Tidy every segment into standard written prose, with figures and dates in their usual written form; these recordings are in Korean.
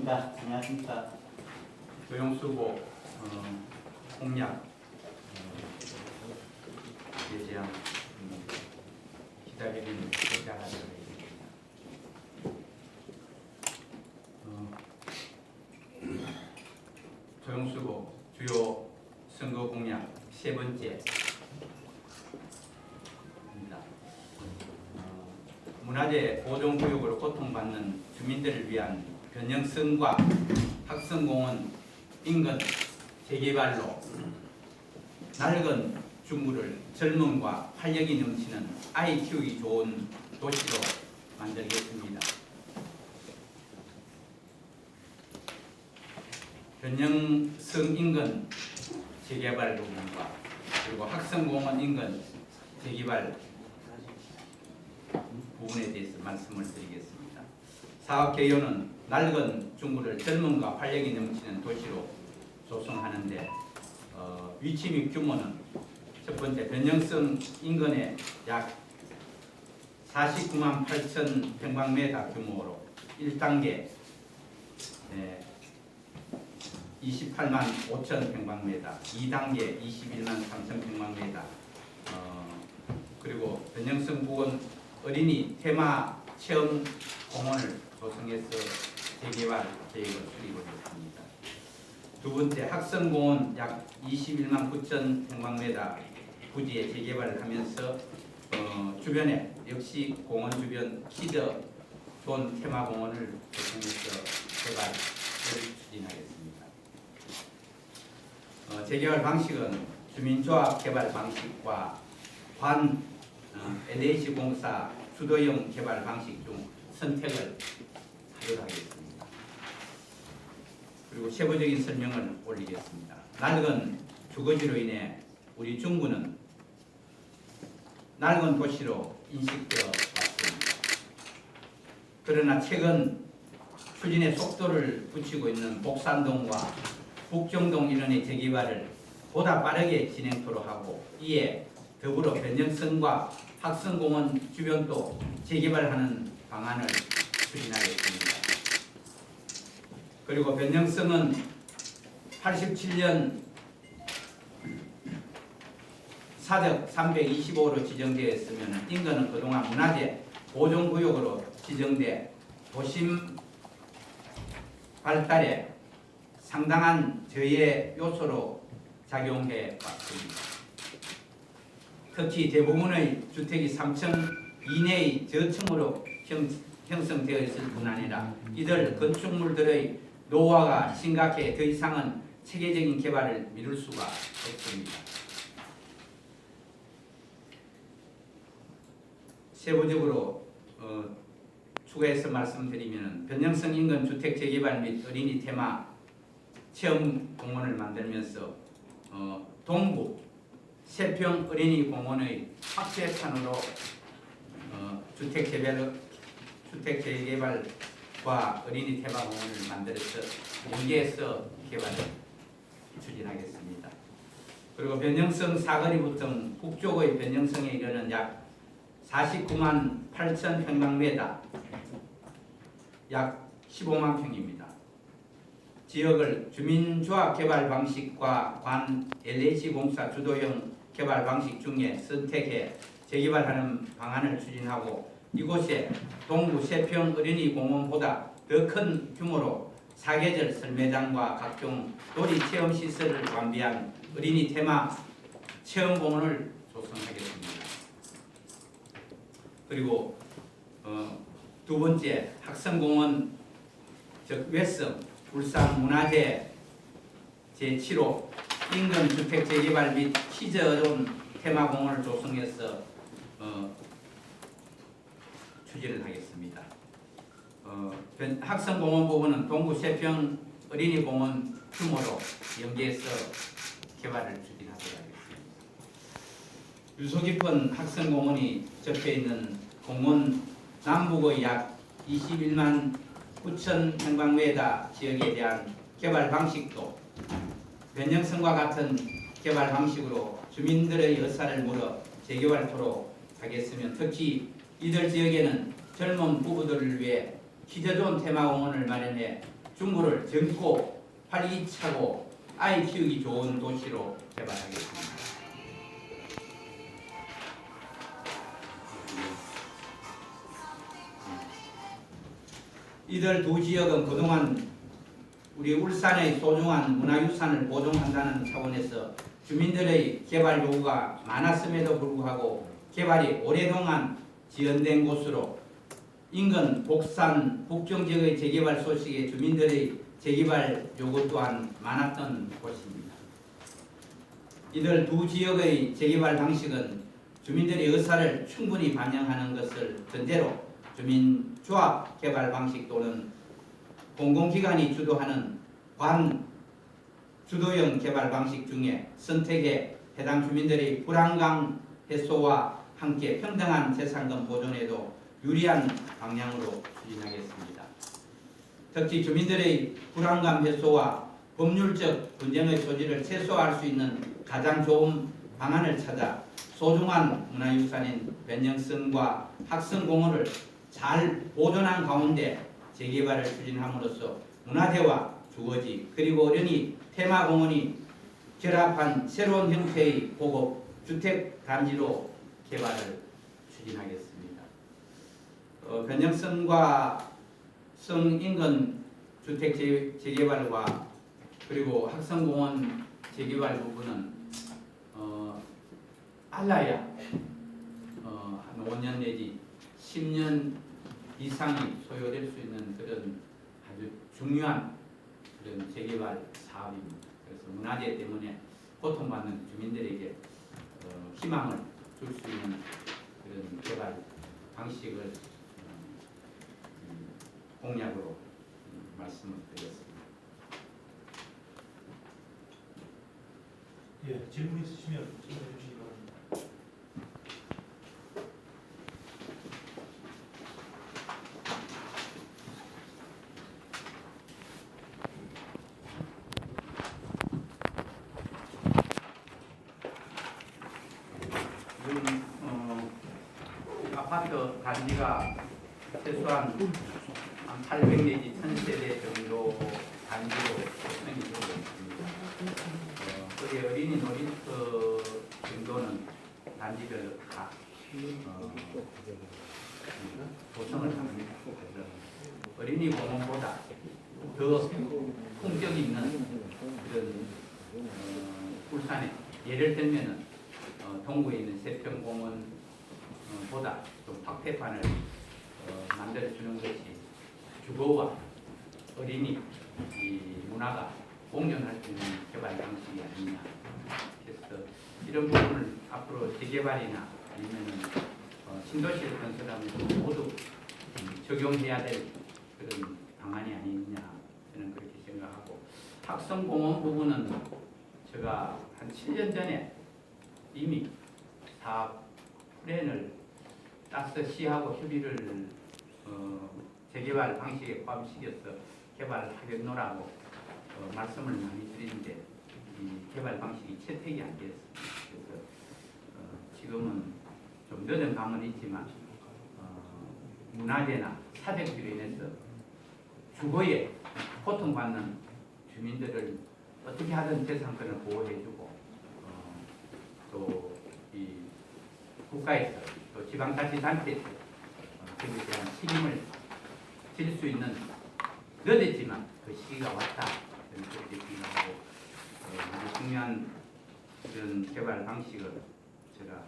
김영수입니다. 안녕하십니까. 조영수고 공약 예제안 기다리는 기자하도록 하겠습니다. 조영수고 주요 선거 공약 세 번째입니다. 문화재 보존구역으로 고통받는 주민들을 위한 변형성과 학성공원 인근 재개발로 낡은 중구를 젊음과 활력이 넘치는 아이 키우기 좋은 도시로 만들겠습니다. 변형성 인근 재개발 부분과 그리고 학성공원 인근 재개발 부분에 대해서 말씀을 드리겠습니다. 사업 개요는 낡은 중구를 젊음과 활력이 넘치는 도시로 조성하는데 위치 및 규모는 첫 번째 변형성 인근에 약 49만 8천 평방미터 규모로 1단계 28만 5천 평방미터, 2단계 21만 3천 평방미터, 그리고 변형성 부근 어린이 테마 체험 공원을 조성해서 재개발 계획을 수립을 했습니다. 두 번째 학성공원 약 21만 9천 평방미터 부지에 재개발을 하면서 주변에 역시 공원 주변 키드 존 테마공원을 조성해서 개발을 추진하겠습니다. 재개발 방식은 주민조합 개발 방식과 관 LH 공사 주도형 개발 방식 중 선택을 하도록 하겠습니다. 그리고 세부적인 설명을 올리겠습니다. 낡은 주거지로 인해 우리 중구는 낡은 도시로 인식되어 왔습니다. 그러나 최근 추진의 속도를 붙이고 있는 복산동과 북정동 인원의 재개발을 보다 빠르게 진행토록 하고 이에 더불어 변형성과 학성공원 주변도 재개발하는 방안을 추진하겠습니다. 그리고 변형성은 87년 사적 325로 지정되어 있으면 인근은 그동안 문화재 보존구역으로 지정돼 도심 발달에 상당한 저해 요소로 작용해 왔습니다. 특히 대부분의 주택이 3층 이내의 저층으로 형성되어 있을 뿐 아니라 이들 건축물들의 노후화가 심각해 더 이상은 체계적인 개발을 미룰 수가 없습니다. 세부적으로 추가해서 말씀드리면 변형성 인근 주택 재개발 및 어린이 테마 체험 공원을 만들면서 동구 세평 어린이 공원의 확대판으로 주택 재개발과 어린이 테마 공원을 만들어서 연계해서 개발을 추진하겠습니다. 그리고 변형성 사거리부터 북쪽의 변형성에 이르는 약 49만 8천 평방미터, 약 15만 평입니다. 지역을 주민조합 개발 방식과 관 LH 공사 주도형 개발 방식 중에 선택해 재개발하는 방안을 추진하고 이곳에 동구 세평 어린이 공원보다 더 큰 규모로 사계절 설매장과 각종 놀이 체험 시설을 완비한 어린이 테마 체험 공원을 조성하겠습니다. 그리고 두 번째 학성공원 즉 외성 울산 문화재 제7호 인근 주택 재개발 및 키즈존 테마공원을 조성해서 추진을 하겠습니다. 학성공원 부분은 동구 세평 어린이공원 규모로 연계해서 개발을 추진하도록 하겠습니다. 유서 깊은 학성공원이 접해 있는 공원 남북의 약 21만 9천 평방미터 지역에 대한 개발 방식도 변형성과 같은 개발 방식으로 주민들의 의사를 물어 재개발토록 하겠으며 특히 이들 지역에는 젊은 부부들을 위해 키즈존 테마공원을 마련해 중구를 젊고 활기차고 아이 키우기 좋은 도시로 개발하겠습니다. 이들 두 지역은 그동안 우리 울산의 소중한 문화유산을 보존한다는 차원에서 주민들의 개발 요구가 많았음에도 불구하고 개발이 오랫동안 지연된 곳으로 인근 복산, 북경 지역의 재개발 소식에 주민들의 재개발 요구 또한 많았던 곳입니다. 이들 두 지역의 재개발 방식은 주민들의 의사를 충분히 반영하는 것을 전제로 주민조합 개발 방식 또는 공공기관이 주도하는 관 주도형 개발 방식 중에 선택에 해당 주민들의 불안감 해소와 함께 평등한 재산권 보존에도 유리한 방향으로 추진하겠습니다. 특히 주민들의 불안감 해소와 법률적 분쟁의 소지를 최소화할 수 있는 가장 좋은 방안을 찾아 소중한 문화유산인 변형성과 학성공원을 잘 보존한 가운데 재개발을 추진함으로써 문화재와 주거지 그리고 어린이 테마공원이 결합한 새로운 형태의 고급 주택단지로 개발을 추진하겠습니다. 변형성과 성인근 주택 재개발과 그리고 학성공원 재개발 부분은 빨라야 한 5년 내지 10년 이상이 소요될 수 있는 그런 아주 중요한 그런 재개발 사업입니다. 그래서 문화재 때문에 고통받는 주민들에게 희망을 줄 수 있는 그런 개발 방식을 공약으로 말씀을 드렸습니다. 예, 질문 있으시면 질문해 주시기 바랍니다. 지금 아파트 단지가 최소한 한 800 내지 1000세대 정도 단지로 형성이 되고 있습니다. 거기 어린이 놀이터 정도는 단지별로 다 조성을 합니다. 그래서 어린이 공원보다 더 품격 있는 그런 울산에 예를 들면은 동구에 있는 세평공원보다 좀 박태판을 만들어주는 것이 주거와 어린이 이 문화가 공존할 수 있는 개발 방식이 아니냐. 그래서 이런 부분을 앞으로 재개발이나 아니면 신도시를 건설하면서 모두 적용해야 될 그런 방안이 아니냐 저는 그렇게 생각하고 학성공원 부분은 제가 한 7년 전에 이미 사업 플랜을 따서 시하고 협의를 재개발 방식에 포함시켜서 개발하겠노라고 말씀을 많이 드리는데 이 개발 방식이 채택이 안 됐습니다. 그래서 지금은 좀 늦은 감은 있지만 문화재나 사정비로 인해서 주거에 고통받는 주민들을 어떻게 하든 재산권을 보호해주고 또 이 국가에서 또 지방자치단체에서 그에 대한 책임을 질 수 있는 늦었지만 그 시기가 왔다 저는 그렇게 생각하고 아주 중요한 그런 개발 방식을 제가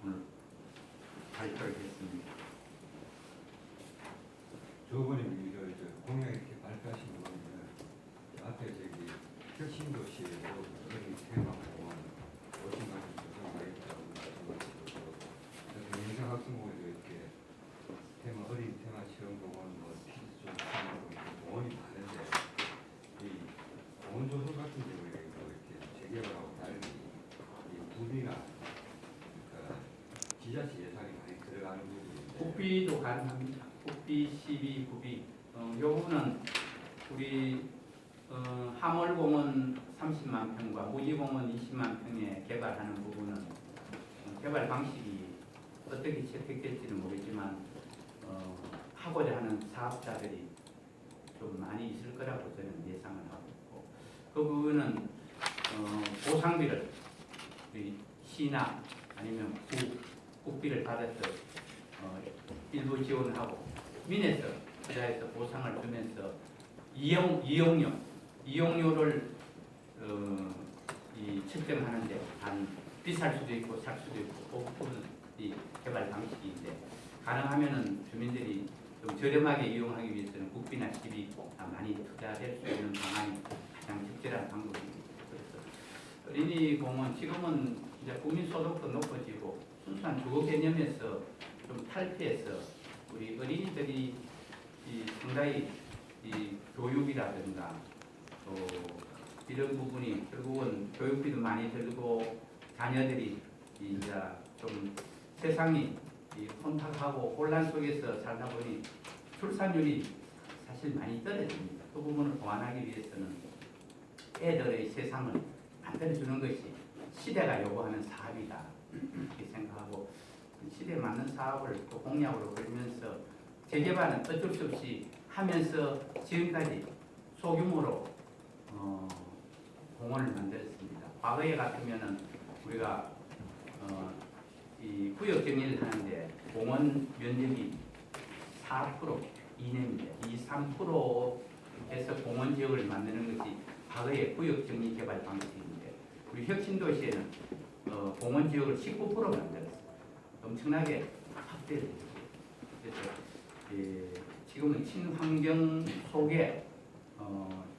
오늘 발표를 했습니다. 조원님 공약 이렇게 발표하신 거는 앞에 저기 혁신도시에도 어린이 테마공원 오신 같은 조성가 있다고 말씀하시고 민생학생공원에도 이렇게 어린이 테마 체험공원 피스 공원이 많은데 이 공원 조성 같은 경우에 이렇게 재개발하고 다르니 이 구비나 그러니까 지자체 예산이 많이 들어가는 부분인데 국비도 가능합니다. 국비, 시비, 구비. 요거는 우리 하물공원 30만 평과 무지공원 20만 평에 개발하는 부분은 개발 방식이 어떻게 채택될지는 모르지만 하고자 하는 사업자들이 좀 많이 있을 거라고 저는 예상을 하고 있고 그 부분은 보상비를 우리 시나 아니면 국비를 받아서 일부 지원을 하고 민에서 투자해서 보상을 주면서 이용료를 이 측정하는데 한 비쌀 수도 있고 살 수도 있고 그 부분이 개발 방식인데 가능하면은 주민들이 좀 저렴하게 이용하기 위해서는 국비나 시비 많이 투자될 수 있는 방안이 가장 적절한 방법입니다. 그래서 어린이공원 지금은 이제 국민소득도 높아지고 순수한 주거 개념에서 좀 탈피해서 우리 어린이들이 상당히 교육이라든가 또 이런 부분이 결국은 교육비도 많이 들고 자녀들이 이제 좀 세상이 혼탁하고 혼란 속에서 살다 보니 출산율이 사실 많이 떨어집니다. 그 부분을 보완하기 위해서는 애들의 세상을 만들어주는 것이 시대가 요구하는 사업이다 이렇게 생각하고 시대에 맞는 사업을 또 공약으로 걸면서 재개발은 어쩔 수 없이 하면서 지금까지 소규모로 공원을 만들었습니다. 과거에 같으면은 우리가 이 구역 정리를 하는데 공원 면적이 4% 이내입니다. 이 3%에서 공원 지역을 만드는 것이 과거의 구역 정리 개발 방식인데 우리 혁신도시에는 공원 지역을 19% 만들었어요. 엄청나게 확대를 했어요. 그래서 지금은 친환경 속에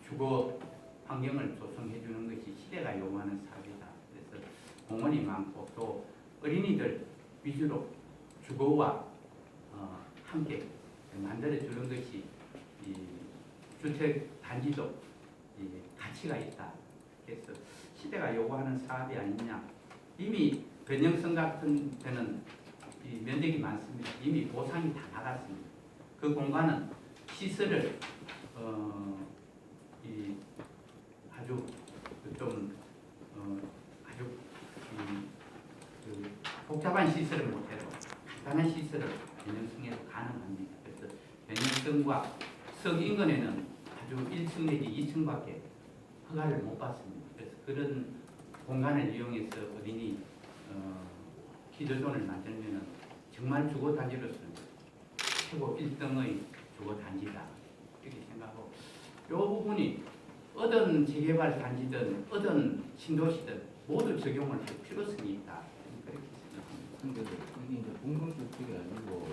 주거 환경을 조성해 주는 것이 시대가 요구하는 사업이다. 그래서 공원이 많고 또 어린이들 위주로 주거와 함께 만들어 주는 것이 이 주택 단지도 가치가 있다. 그래서 시대가 요구하는 사업이 아니냐. 이미 변형성 같은 데는 이 면적이 많습니다. 이미 보상이 다 나갔습니다. 그 공간은 시설을 아주 좀 아주 복잡한 시설을 못해도 간단한 시설을 변형성에도 가능합니다. 그래서 변형성과 석 인근에는 아주 1층 내지 2층밖에 허가를 못 받습니다. 그래서 그런 공간을 이용해서 어린이 기저존을 만들면 정말 주거 단지로서는 최고 1등의 주거 단지다 이렇게 생각하고 이 부분이 어떤 재개발 단지든 어떤 신도시든 모두 적용을 할 필요성이 있다 그렇게 생각합니다. 근데 이게 이제 공동주택이 아니고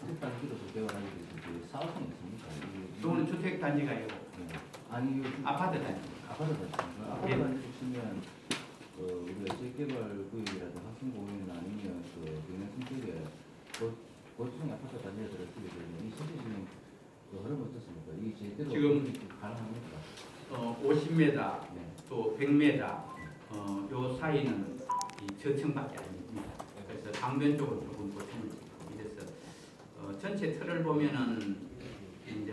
주택 단지로서 개발하게 돼서 사업성이 있습니까? 이거는 주택 단지가 아니고 아니 아파트 단지. 아파트 단지. 아파트 단지 치면 우리가 재개발 구역이라든가 학생공원이나 아니면 경영성 쪽에 보통 아파트 단지에 들어서게 되면 이 실질적인 흐름 어떻습니까? 이 제대로 지금 가능합니까? 50m 네. 또 100m 요 사이는 이 저층밖에 아닙니다. 그래서 방면 쪽은 조금 보충을 짓고 이래서 전체 틀을 보면은 이제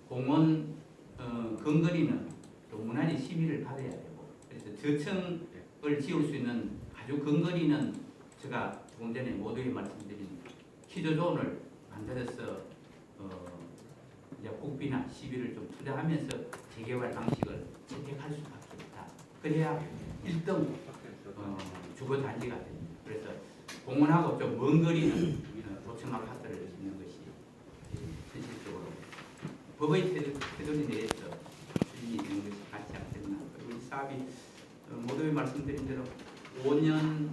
공원 근거리는 또 무난히 시비를 받아야 되고 그래서 저층을 지을 수 있는 아주 근거리는 제가 조금 전에 모두에 말씀드린 키조존을 만들어서 이제 국비나 시비를 좀 투자하면서 재개발 방식을 채택할 수밖에 없다. 그래야 1등 주거 단지가 됩니다. 그래서 공원하고 좀 먼 거리는 도층 아파트를 짓는 것이 현실적으로 법의 테두리 내에서 추진이 되는 것이 맞지 않겠나. 그리고 이 사업이 모두에 말씀드린 대로 5년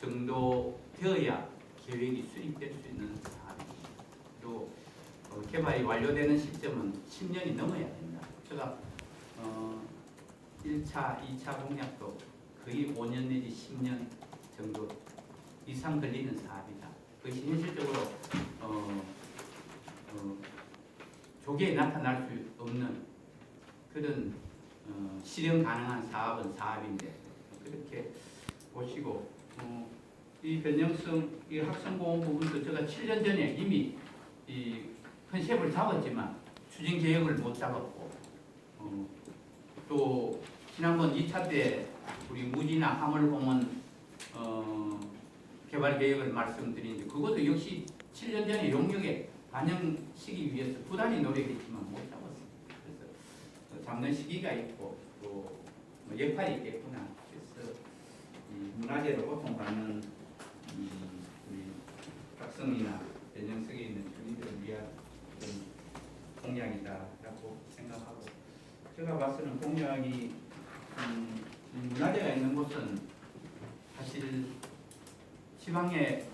정도 되어야 계획이 수립될 수 있는 사업입니다. 또 개발이 완료되는 시점은 10년이 넘어야 됩니다. 제가 1차, 2차 공약도 거의 5년 내지 10년 정도 이상 걸리는 사업이다. 그것이 현실적으로 조기에 나타날 수 없는 그런 실현 가능한 사업은 사업인데 그렇게 보시고 이 변형성, 이 학생공원 부분도 제가 7년 전에 이미 이 컨셉을 잡았지만 추진 계획을 못 잡았고 또 지난번 2차 때 우리 무지나 하물공원 개발 계획을 말씀드리는데 그것도 역시 7년 전에 용역에 반영 잡시기 위해서 부단히 노력했지만 못 잡았습니다. 그래서 잡는 시기가 있고 또 뭐 역할이 있겠구나. 그래서 이 문화재로 고통받는 우리 각성이나 변형석에 있는 주민들을 위한 그런 공약이다라고 생각하고, 제가 봐서는 공약이 이 문화재가 있는 곳은 사실 지방의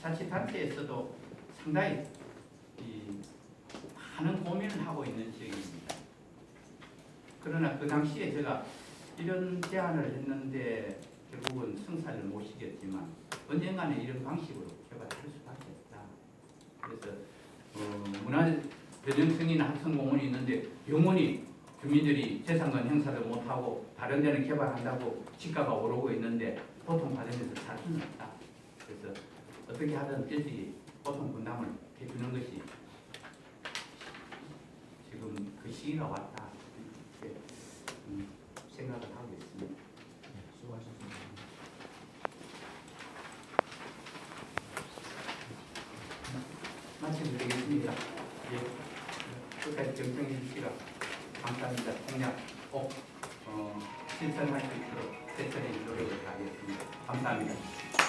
자치단체에서도 상당히 많은 고민을 하고 있는 지역입니다. 그러나 그 당시에 제가 이런 제안을 했는데 결국은 성사를 못 시켰지만 언젠가는 이런 방식으로 개발할 수밖에 없다. 그래서 문화 변형성이나 학성공원이 있는데 영원히 주민들이 재산권 행사도 못하고 다른 데는 개발한다고 집가가 오르고 있는데 고통받으면서 살 수는 없다. 그래서 어떻게 하든 일찍이 고통 분담을 해주는 것이 지금 그 시기가 왔다. 이렇게 생각을 하고 있습니다. 수고하셨습니다. 마치드리겠습니다. 예, 끝까지 경청해 주시라 감사합니다. 공약 꼭 실천할 수 있도록 최선의 노력을 다하겠습니다. 감사합니다.